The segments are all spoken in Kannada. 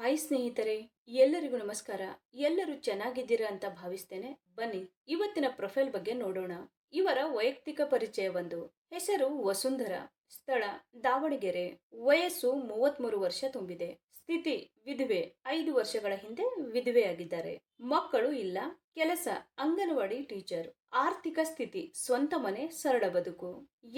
ಹಾಯ್ ಸ್ನೇಹಿತರೆ, ಎಲ್ಲರಿಗೂ ನಮಸ್ಕಾರ. ಎಲ್ಲರೂ ಚೆನ್ನಾಗಿದ್ದೀರಾ ಅಂತ ಭಾವಿಸ್ತೇನೆ. ಬನ್ನಿ ಇವತ್ತಿನ ಪ್ರೊಫೈಲ್ ಬಗ್ಗೆ ನೋಡೋಣ. ಇವರ ವೈಯಕ್ತಿಕ ಪರಿಚಯ ಒಂದು. ಹೆಸರು ವಸುಂಧರಾ. ಸ್ಥಳ ದಾವಣಗೆರೆ. ವಯಸ್ಸು 33 ವರ್ಷ ತುಂಬಿದೆ. ಸ್ಥಿತಿ ವಿಧವೆ. 5 ವರ್ಷಗಳ ಹಿಂದೆ ವಿಧವೆಯಾಗಿದ್ದಾರೆ. ಮಕ್ಕಳು ಇಲ್ಲ. ಕೆಲಸ ಅಂಗನವಾಡಿ ಟೀಚರ್. ಆರ್ಥಿಕ ಸ್ಥಿತಿ ಸ್ವಂತ ಮನೆ, ಸರಳ ಬದುಕು.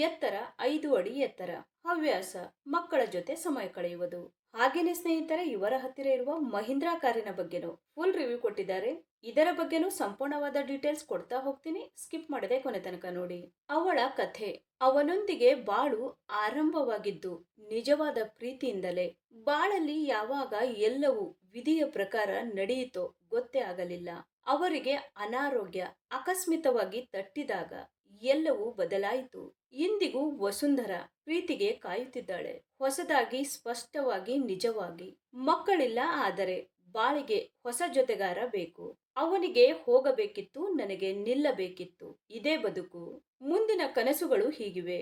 ಎತ್ತರ 5 ಅಡಿ ಎತ್ತರ. ಹವ್ಯಾಸ ಮಕ್ಕಳ ಜೊತೆ ಸಮಯ ಕಳೆಯುವುದು. ಹಾಗೇನೆ ಸ್ನೇಹಿತರೆ, ಇವರ ಹತ್ತಿರ ಇರುವ ಮಹೀಂದ್ರಾ ಕಾರಿನ ಬಗ್ಗೆನೂ ಫುಲ್ ರಿವ್ಯೂ ಕೊಟ್ಟಿದ್ದಾರೆ. ಇದರ ಬಗ್ಗೆನೂ ಸಂಪೂರ್ಣವಾದ ಡೀಟೇಲ್ಸ್ ಕೊಡ್ತಾ ಹೋಗ್ತೀನಿ. ಸ್ಕಿಪ್ ಮಾಡದೆ ಕೊನೆ ತನಕ ನೋಡಿ. ಅವಳ ಕಥೆ. ಅವನೊಂದಿಗೆ ಬಾಳು ಆರಂಭವಾಗಿದ್ದು ನಿಜವಾದ ಪ್ರೀತಿಯಿಂದಲೇ. ಬಾಳಲ್ಲಿ ಯಾವಾಗ ಎಲ್ಲವೂ ವಿಧಿಯ ಪ್ರಕಾರ ನಡೆಯಿತೋ ಗೊತ್ತೇ ಆಗಲಿಲ್ಲ. ಅವರಿಗೆ ಅನಾರೋಗ್ಯ ಆಕಸ್ಮಿಕವಾಗಿ ತಟ್ಟಿದಾಗ ಎಲ್ಲವೂ ಬದಲಾಯಿತು. ಇಂದಿಗೂ ವಸುಂಧರಾ ಪ್ರೀತಿಗೆ ಕಾಯುತ್ತಿದ್ದಾಳೆ. ಹೊಸದಾಗಿ, ಸ್ಪಷ್ಟವಾಗಿ, ನಿಜವಾಗಿ. ಮಕ್ಕಳಿಲ್ಲ, ಆದರೆ ಬಾಳಿಗೆ ಹೊಸ ಜೊತೆಗಾರ ಬೇಕು. ಅವನಿಗೆ ಹೋಗಬೇಕಿತ್ತು, ನನಗೆ ನಿಲ್ಲಬೇಕಿತ್ತು. ಇದೇ ಬದುಕು. ಮುಂದಿನ ಕನಸುಗಳು ಹೀಗಿವೆ.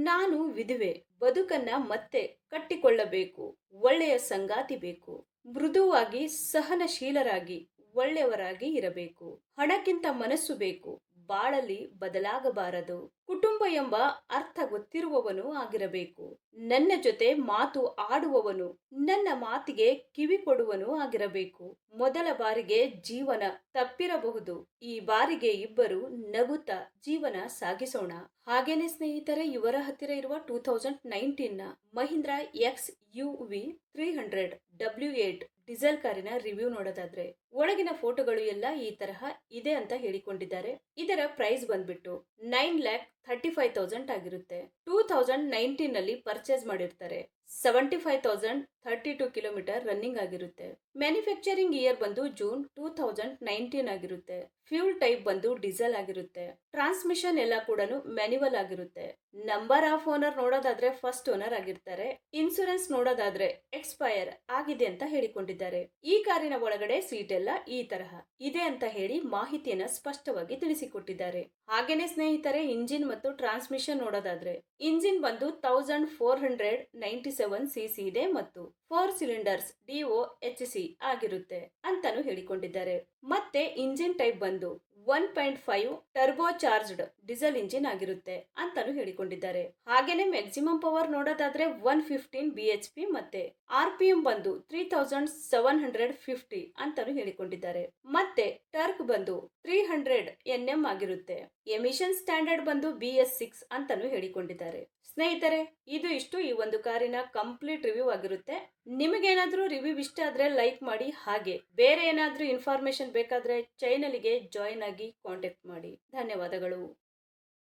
ನಾನು ವಿಧವೆ. ಬದುಕನ್ನ ಮತ್ತೆ ಕಟ್ಟಿಕೊಳ್ಳಬೇಕು. ಒಳ್ಳೆಯ ಸಂಗಾತಿ ಬೇಕು. ಮೃದುವಾಗಿ, ಸಹನಶೀಲರಾಗಿ, ಒಳ್ಳೆಯವರಾಗಿ ಇರಬೇಕು. ಹಣಕ್ಕಿಂತ ಮನಸ್ಸು ಬೇಕು. ಬಾಳಲ್ಲಿ ಬದಲಾಗಬಾರದು. ಕುಟುಂಬ ಎಂಬ ಅರ್ಥ ಗೊತ್ತಿರುವವನು ಆಗಿರಬೇಕು. ನನ್ನ ಜೊತೆ ಮಾತು ಆಡುವವನು, ನನ್ನ ಮಾತಿಗೆ ಕಿವಿ ಕೊಡುವನು ಆಗಿರಬೇಕು. ಮೊದಲ ಬಾರಿಗೆ ಜೀವನ ತಪ್ಪಿರಬಹುದು. ಈ ಬಾರಿಗೆ ಇಬ್ಬರು ನಗುತ್ತಾ ಜೀವನ ಸಾಗಿಸೋಣ. ಹಾಗೇನೆ ಸ್ನೇಹಿತರೆ, ಇವರ ಹತ್ತಿರ ಇರುವ 2019 ನ ಮಹೀಂದ್ರಾ XUV 300 W8 ಡೀಸೆಲ್ ಕಾರಿನ ರಿವ್ಯೂ ನೋಡೋದಾದ್ರೆ ಒಳಗಿನ ಫೋಟೋಗಳು ಎಲ್ಲ ಈ ತರಹ ಇದೆ ಅಂತ ಹೇಳಿಕೊಂಡಿದ್ದಾರೆ. ಇದರ ಪ್ರೈಸ್ ಬಂದ್ಬಿಟ್ಟು 9,35,000 ಆಗಿರುತ್ತೆ. 2019 ನಲ್ಲಿ ಪರ್ಚೇಸ್ ಮಾಡಿರ್ತಾರೆ. 75,032 ಕಿಲೋಮೀಟರ್ ರನ್ನಿಂಗ್ ಆಗಿರುತ್ತೆ. ಮ್ಯಾನುಫ್ಯಾಕ್ಚರಿಂಗ್ ಇಯರ್ ಬಂದು ಜೂನ್ 2019 ಆಗಿರುತ್ತೆ. ಫ್ಯೂಲ್ ಟೈಪ್ ಬಂದು ಡೀಸೆಲ್ ಆಗಿರುತ್ತೆ. ಟ್ರಾನ್ಸ್ಮಿಷನ್ ಎಲ್ಲ ಕೂಡ ಮ್ಯಾನ್ಯುವಲ್ ಆಗಿರುತ್ತೆ. ನಂಬರ್ ಆಫ್ ಓನರ್ ನೋಡೋದಾದ್ರೆ ಫಸ್ಟ್ ಓನರ್ ಆಗಿರ್ತಾರೆ. ಇನ್ಸೂರೆನ್ಸ್ ನೋಡೋದಾದ್ರೆ ಎಕ್ಸ್ಪೈರ್ ಆಗಿದೆ ಅಂತ ಹೇಳಿಕೊಂಡಿದ್ದಾರೆ. ಈ ಕಾರಿನ ಒಳಗಡೆ ಸೀಟ್ ಎಲ್ಲ ಈ ತರಹ ಇದೆ ಅಂತ ಹೇಳಿ ಮಾಹಿತಿಯನ್ನ ಸ್ಪಷ್ಟವಾಗಿ ತಿಳಿಸಿಕೊಟ್ಟಿದ್ದಾರೆ. ಹಾಗೇನೆ ಸ್ನೇಹಿತರೆ, ಇಂಜಿನ್ ಮತ್ತು ಟ್ರಾನ್ಸ್ಮಿಷನ್ ನೋಡೋದಾದ್ರೆ ಇಂಜಿನ್ ಬಂದು 1497 cc ಇದೆ ಮತ್ತು 4 ಸಿಲಿಂಡರ್ಸ್ DOHC ಆಗಿರುತ್ತೆ ಅಂತಾನು ಹೇಳಿಕೊಂಡಿದ್ದಾರೆ. ಮತ್ತೆ ಇಂಜಿನ್ ಟೈಪ್ ಬಂದು 1.5 ಟರ್ಬೋ ಚಾರ್ಜ್ಡ್ ಡೀಸೆಲ್ ಇಂಜಿನ್ ಆಗಿರುತ್ತೆ ಅಂತಾನು ಹೇಳಿಕೊಂಡಿದ್ದಾರೆ. ಹಾಗೇನೆ ಮ್ಯಾಕ್ಸಿಮಮ್ ಪವರ್ ನೋಡೋದಾದ್ರೆ 115 BHP ಮತ್ತೆ RPM ಬಂದು 3750 ಅಂತಾನು ಹೇಳಿಕೊಂಡಿದ್ದಾರೆ. ಮತ್ತೆ ಟರ್ಕ್ ಬಂದು 300 Nm ಆಗಿರುತ್ತೆ. ಎಮಿಷನ್ ಸ್ಟ್ಯಾಂಡರ್ಡ್ ಬಂದು BS6 ಅಂತಾನು ಹೇಳಿಕೊಂಡಿದ್ದಾರೆ. ಸ್ನೇಹಿತರೆ, ಇದು ಇಷ್ಟು ಈ ಒಂದು ಕಾರಿನ ಕಂಪ್ಲೀಟ್ ರಿವ್ಯೂ ಆಗಿರುತ್ತೆ. ನಿಮಗೇನಾದ್ರೂ ರಿವ್ಯೂ ಇಷ್ಟ ಆದ್ರೆ ಲೈಕ್ ಮಾಡಿ. ಹಾಗೆ ಬೇರೆ ಏನಾದ್ರೂ ಇನ್ಫಾರ್ಮೇಶನ್ ಬೇಕಾದ್ರೆ ಚಾನೆಲ್ಗೆ ಜಾಯಿನ್ ಆಗಿ ಕಾಂಟ್ಯಾಕ್ಟ್ ಮಾಡಿ. ಧನ್ಯವಾದಗಳು.